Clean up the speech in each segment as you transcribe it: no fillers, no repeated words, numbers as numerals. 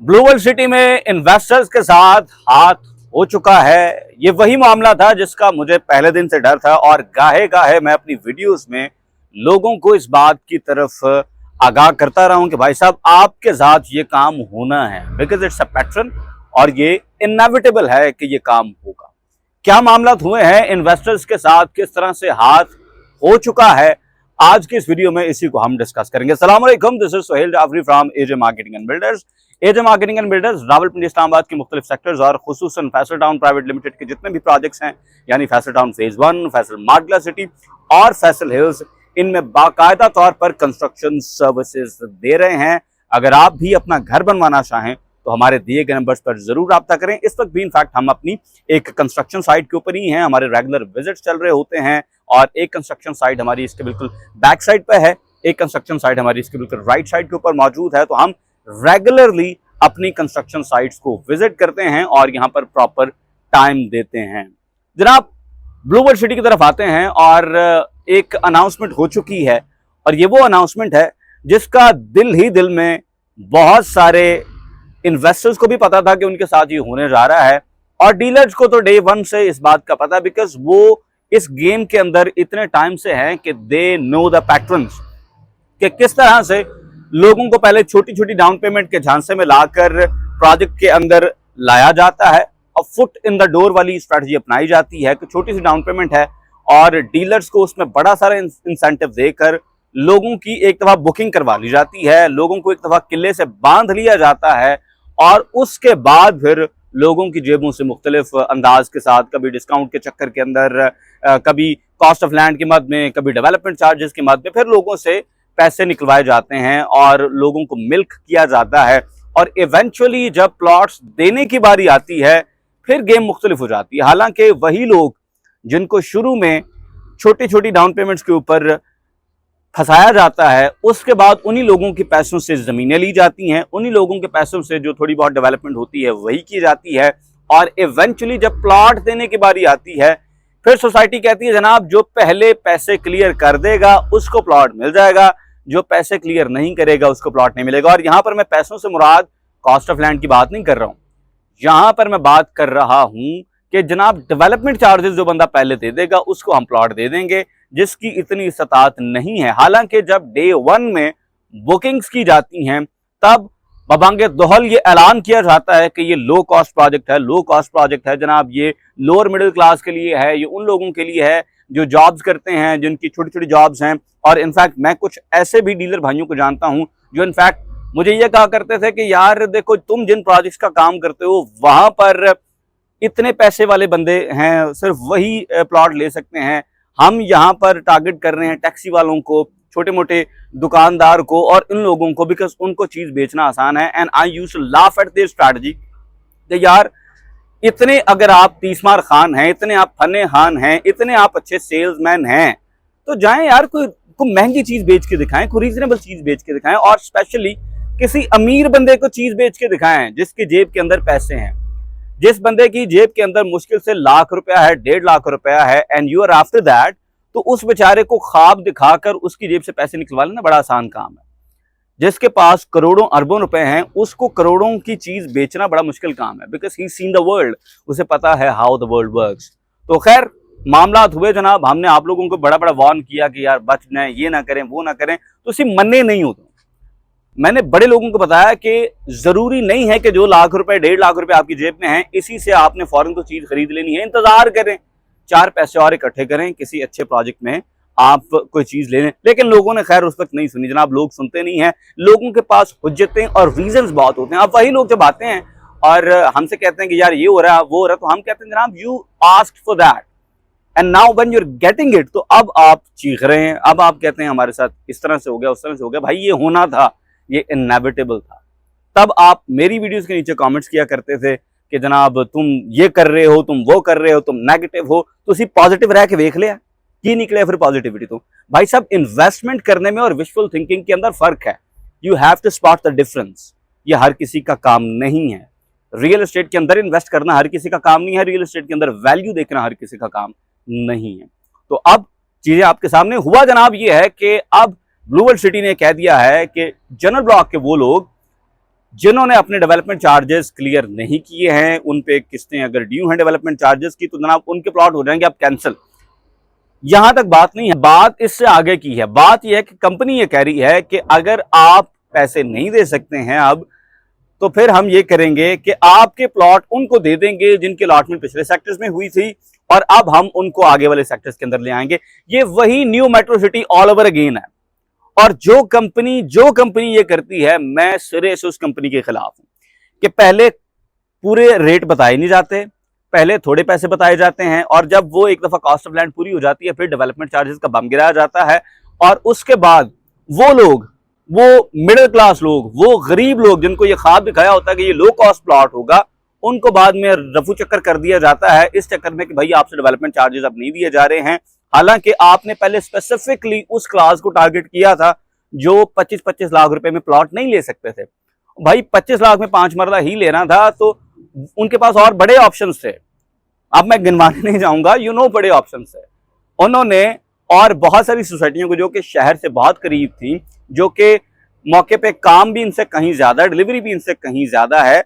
Blue world city में investors के साथ हाथ हो चुका है। ये वही मामला था जिसका मुझे पहले दिन से डर था और गाहे गाहे मैं अपनी वीडियोस में लोगों को इस बात की तरफ आगाह करता रहा हूं कि भाई साहब आपके साथ ये काम होना है, बिकॉज इट्स अ पैटर्न और ये इनएविटेबल है कि ये काम होगा। क्या मामला हुए हैं इन्वेस्टर्स के साथ, किस तरह से हाथ हो चुका है, आज की इस वीडियो में इसी को हम डिस्कस करेंगे। अस्सलाम वालेकुम, this is Sohail Jafri from AJ Marketing and Builders. AJ Marketing and Builders Rawalpindi Islamabad के मुख्तलिफ सेक्टर्स और खुसूसन फैसल टाउन प्राइवेट लिमिटेड के जितने भी प्रोजेक्ट्स हैं, यानी Faisal Town phase 1, Faisal Margalla City और फैसल हिल्स, इनमें बाकायदा तौर पर कंस्ट्रक्शन सर्विसेज दे रहे हैं। अगर आप भी अपना घर बनवाना चाहें तो हमारे दिए गए नंबर्स पर जरूर रब्ता करें। इस वक्त भी इनफैक्ट हम अपनी एक कंस्ट्रक्शन साइट के ऊपर ही हैं, हमारे रेगुलर विजिट्स चल रहे होते हैं और एक कंस्ट्रक्शन साइट हमारी इसके बिल्कुल बैक साइड पे है, एक कंस्ट्रक्शन साइट हमारी इसके बिल्कुल राइट साइड के ऊपर मौजूद है। तो हम रेगुलरली अपनी कंस्ट्रक्शन साइट्स को विजिट करते हैं और यहाँ पर प्रॉपर टाइम देते हैं। जनाब, ब्लू वर्ल्ड सिटी की तरफ आते हैं और एक अनाउंसमेंट हो चुकी है और ये वो अनाउंसमेंट है जिसका दिल ही दिल में बहुत सारे इन्वेस्टर्स को भी पता था कि उनके साथ ये होने जा रहा है और डीलर्स को तो डे वन से इस बात का पता, बिकॉज वो इस गेम के अंदर इतने टाइम से हैं कि दे नो द पैटर्न्स कि किस तरह से लोगों को पहले छोटी छोटी डाउन पेमेंट के झांसे में लाकर प्रोजेक्ट के अंदर लाया जाता है और फुट इन द डोर वाली स्ट्रेटजी अपनाई जाती है कि छोटी सी डाउन पेमेंट है और डीलर्स को उसमें बड़ा सारा इंसेंटिव देकर लोगों की एक दफा बुकिंग करवा ली जाती है, लोगों को एक दफा किले से बांध लिया जाता है और उसके बाद फिर लोगों की जेबों से मुख्तलिफ अंदाज के साथ, कभी डिस्काउंट के चक्कर के अंदर, कभी कॉस्ट ऑफ लैंड की मद में, कभी डेवलपमेंट चार्जेस की मद में, फिर लोगों से पैसे निकलवाए जाते हैं और लोगों को मिल्क किया जाता है और इवेंचुअली जब प्लॉट्स देने की बारी आती है फिर गेम मुख्तलिफ हो जाती है। हालांकि वही लोग जिनको शुरू में छोटी छोटी डाउन पेमेंट्स के ऊपर फंसाया जाता है, उसके बाद उन्हीं लोगों के पैसों से जमीनें ली जाती हैं, उन्हीं लोगों के पैसों से जो थोड़ी बहुत डेवलपमेंट होती है वही की जाती है और इवेंचुअली जब प्लॉट देने की बारी आती है फिर सोसाइटी कहती है जनाब जो पहले पैसे क्लियर कर देगा उसको प्लॉट मिल जाएगा, जो पैसे क्लियर नहीं करेगा उसको प्लॉट नहीं मिलेगा। और यहां पर मैं पैसों से मुराद कॉस्ट ऑफ लैंड की बात नहीं कर रहा हूं, यहां पर मैं बात कर रहा हूं कि जनाब डेवलपमेंट चार्जेस जो बंदा पहले दे देगा उसको हम प्लॉट दे देंगे जिसकी इतनी इस्तात नहीं है। हालांकि जब डे 1 में बुकिंग्स की जाती हैं तब बबांगे दोहल ये ऐलान किया जाता है कि ये लो कॉस्ट प्रोजेक्ट है, लो कॉस्ट प्रोजेक्ट है जनाब, ये लोअर मिडिल क्लास के लिए है, ये उन लोगों के लिए है जो जॉब्स करते हैं, जिनकी छोटी छोटी जॉब्स हैं। और इनफैक्ट मैं कुछ ऐसे भी डीलर भाइयों को जानता हूं जो इनफैक्ट मुझे ये कहा करते थे कि यार देखो तुम जिन प्रोजेक्ट्स का काम करते हो वहां पर इतने पैसे वाले बंदे हैं, सिर्फ वही प्लॉट ले सकते हैं, हम यहाँ पर टारगेट कर रहे हैं टैक्सी वालों को, छोटे मोटे दुकानदार को और इन लोगों को, बिकॉज उनको चीज बेचना आसान है। And I used to laugh at this strategy कि यार इतने अगर आप तीसमार खान हैं, इतने आप फने खान हैं, इतने आप अच्छे सेल्समैन हैं तो जाएं यार कोई महंगी चीज बेच के दिखाएं, कोई रीजनेबल चीज बेच के दिखाएं और स्पेशली किसी अमीर बंदे को चीज बेच के दिखाएं जिसकी जेब के अंदर पैसे हैं। जिस बंदे की जेब के अंदर मुश्किल से लाख रुपया है, 1.5 लाख रुपया है and you are after that, तो उस बेचारे को ख्वाब दिखाकर उसकी जेब से पैसे निकलवा लेना बड़ा आसान काम है। जिसके पास करोड़ों अरबों रुपए हैं उसको करोड़ों की चीज बेचना बड़ा मुश्किल काम है, because he seen the world, उसे पता है हाउ द वर्ल्ड वर्क्स। तो खैर मामला हुए जनाब, हमने आप लोगों को बड़ा बड़ा वार्न किया कि यार बच जाए, ये ना करें वो ना करें, तो सिर्फ मन्ने नहीं होते। मैंने बड़े लोगों को बताया कि जरूरी नहीं है कि जो लाख रुपए 1.5 लाख रुपए आपकी जेब में है इसी से आपने फौरन तो चीज खरीद लेनी है, इंतजार करें, 4 पैसे और इकट्ठे करें, किसी अच्छे प्रोजेक्ट में आप कोई चीज ले लें। लेकिन लोगों ने खैर उस वक्त नहीं सुनी जनाब, लोग सुनते नहीं हैं, लोगों के पास हुज्जतें और रीजंस बहुत होते हैं। अब वही लोग जब आते हैं और हमसे कहते हैं कि यार ये हो रहा है वो हो रहा है, तो हम कहते हैं जनाब you asked for that and now when you are getting it, तो अब आप चीख रहे हैं, अब आप कहते हैं हमारे साथ इस तरह से हो गया, उस तरह से हो गया। भाई ये होना था, ये इनएविटेबल था। तब आप मेरी वीडियोस के नीचे कमेंट्स किया करते थे कि जनाब तुम ये कर रहे हो, तुम वो कर रहे हो, तुम नेगेटिव हो, तो सिर्फ पॉजिटिव रह के देख लिया की निकले फिर पॉजिटिविटी। तो भाई साहब इन्वेस्टमेंट करने में और विजुअल थिंकिंग के अंदर फर्क है, you have to spot the difference. ये हर किसी का काम नहीं है। रियल एस्टेट के अंदर इन्वेस्ट करना हर किसी का काम नहीं है, रियल एस्टेट के अंदर वैल्यू देखना हर किसी का काम नहीं है। तो अब चीजें आपके सामने हुआ जनाब ये है कि अब ब्लू वर्ल्ड सिटी ने कह दिया है कि जनरल ब्लॉक के वो लोग जिन्होंने अपने डेवलपमेंट चार्जेस क्लियर नहीं किए हैं, उन पे किस्तें अगर ड्यू हैं डेवलपमेंट चार्जेस की, तो जनाब उनके प्लॉट हो जाएंगे अब कैंसिल। यहां तक बात नहीं है, बात इससे आगे की है। बात यह है कि कंपनी ये कह रही है कि अगर आप पैसे नहीं दे सकते हैं अब, तो फिर हम ये करेंगे कि आपके प्लॉट उनको दे देंगे जिनके अलॉटमेंट पिछले सेक्टर्स में हुई थी, और अब हम उनको आगे वाले सेक्टर्स के अंदर ले आएंगे। ये वही new metro city all over again है। और जो कंपनी ये करती है, मैं सिरे से उस कंपनी के खिलाफ हूं कि पहले पूरे रेट बताए नहीं जाते, पहले थोड़े पैसे बताए जाते हैं, और जब वो एक दफा कॉस्ट ऑफ लैंड पूरी हो जाती है, फिर डेवलपमेंट चार्जेस का बम गिराया जाता है। और उसके बाद वो लोग, वो मिडिल क्लास लोग, वो गरीब लोग जिनको ये ख्वाब दिखाया होता है कि ये लो कॉस्ट प्लॉट होगा, उनको बाद में रफू चक्कर कर दिया जाता है इस चक्कर में कि भाई आपसे डेवलपमेंट चार्जेस अब नहीं दिए जा रहे हैं। हालांकि आपने पहले स्पेसिफिकली उस क्लास को टारगेट किया था जो 25-25 लाख रुपए में प्लॉट नहीं ले सकते थे। भाई 25 लाख में 5 मरला ही लेना था, तो उनके पास और बड़े ऑप्शन थे। अब मैं गिनवाने नहीं जाऊंगा, बड़े ऑप्शन थे उन्होंने। और बहुत सारी सोसाइटियों को जो कि शहर से बहुत करीब थी, जो कि मौके पे काम भी इनसे कहीं ज्यादा, डिलीवरी भी इनसे कहीं ज्यादा है,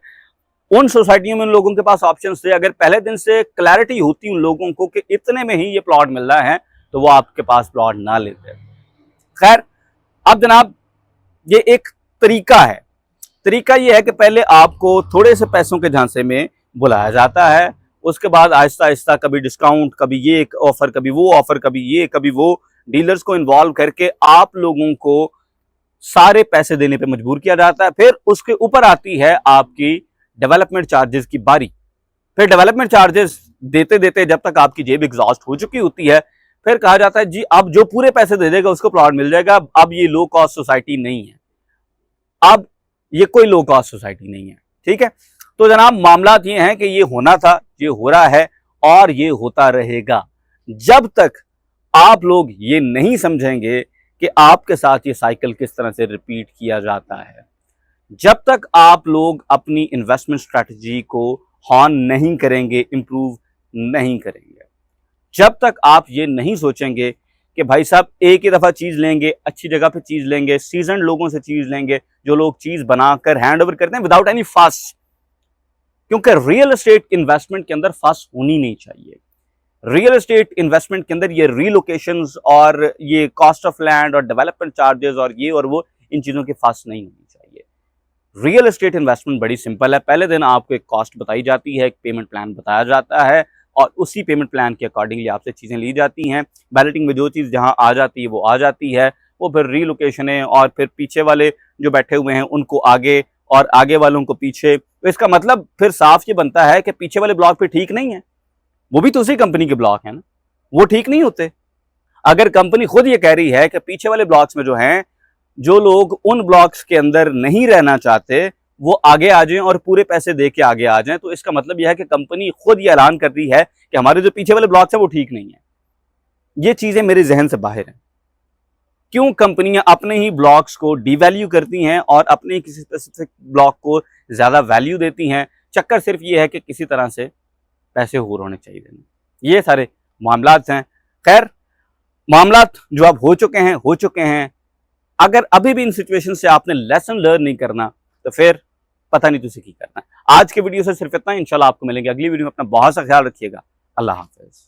उन सोसाइटियों में उन लोगों के पास ऑप्शन थे। अगर पहले दिन से क्लैरिटी होती उन लोगों को कि इतने में ही ये प्लॉट मिल रहा है, तो वो आपके पास प्लॉट ना लेते। खैर, अब जनाब ये एक तरीका है। तरीका ये है कि पहले आपको थोड़े से पैसों के झांसे में बुलाया जाता है, उसके बाद आहिस्ता आहिस्ता कभी डिस्काउंट, कभी ये एक ऑफर, कभी वो ऑफर, कभी ये कभी वो, डीलर्स को इन्वॉल्व करके आप लोगों को सारे पैसे देने पे मजबूर किया जाता है। फिर उसके ऊपर आती है आपकी डेवलपमेंट चार्जेस की बारी। फिर डेवलपमेंट चार्जेस देते देते जब तक आपकी जेब एग्जॉस्ट हो चुकी होती है, फिर कहा जाता है जी अब जो पूरे पैसे दे देगा उसको प्लॉट मिल जाएगा। अब ये लो कॉस्ट सोसाइटी नहीं है, अब ये कोई लो कॉस्ट सोसाइटी नहीं है। ठीक है, तो जनाब मामला ये है कि ये होना था, ये हो रहा है और ये होता रहेगा जब तक आप लोग ये नहीं समझेंगे कि आपके साथ ये साइकिल किस तरह से रिपीट किया जाता है। जब तक आप लोग अपनी इन्वेस्टमेंट स्ट्रैटेजी को हॉर्न नहीं करेंगे, इंप्रूव नहीं करेंगे, जब तक आप ये नहीं सोचेंगे कि भाई साहब एक ही दफा चीज लेंगे, अच्छी जगह पे चीज लेंगे, सीजन लोगों से चीज लेंगे, जो लोग चीज बनाकर हैंड ओवर करते हैं विदाउट एनी फस। क्योंकि रियल एस्टेट इन्वेस्टमेंट के अंदर फस होनी नहीं चाहिए। रियल एस्टेट इन्वेस्टमेंट के अंदर ये रीलोकेशंस और ये कॉस्ट ऑफ लैंड और डेवलपमेंट चार्जेस और ये और वो, इन चीजों की फस नहीं होनी चाहिए। रियल एस्टेट इन्वेस्टमेंट बड़ी सिंपल है। पहले दिन आपको एक कॉस्ट बताई जाती है, एक पेमेंट प्लान बताया जाता है, और उसी पेमेंट प्लान के अकॉर्डिंगली आपसे चीजें ली जाती हैं। बैलेटिंग में जो चीज जहां आ जाती है वो आ जाती है, वो फिर रीलोकेशन है, और फिर पीछे वाले जो बैठे हुए हैं उनको आगे और आगे वालों को पीछे। तो इसका मतलब फिर साफ ये बनता है कि पीछे वाले ब्लॉक पे ठीक नहीं है, वो भी तो उसी कंपनी के ब्लॉक है ना, वो ठीक नहीं होते। अगर कंपनी खुद ये कह रही है कि पीछे वाले ब्लॉक्स में जो हैं, जो लोग उन ब्लॉक्स के अंदर नहीं रहना चाहते वो आगे आ जाएं और पूरे पैसे दे के आगे आ जाएं, तो इसका मतलब यह है कि कंपनी खुद ये ऐलान कर रही है कि हमारे जो पीछे वाले ब्लॉक्स हैं वो ठीक नहीं है। ये चीजें मेरे जहन से बाहर हैं। क्यों कंपनियां अपने ही ब्लॉक्स को डिवैल्यू करती हैं और अपने किसी स्पेसिफिक ब्लॉक को ज्यादा वैल्यू देती हैं? चक्कर सिर्फ ये है कि किसी तरह से पैसे और होने चाहिए। ये सारे मामलात हैं। खैर, मामलात जो अब हो चुके हैं। अगर अभी भी इन सिचुएशन से आपने लेसन लर्न नहीं करना, तो फिर पता नहीं तुझे की करना है। आज के वीडियो से सिर्फ इतना। इंशाल्लाह आपको मिलेंगे अगली वीडियो में। अपना बहुत सा ख्याल रखिएगा। अल्लाह हाफिज।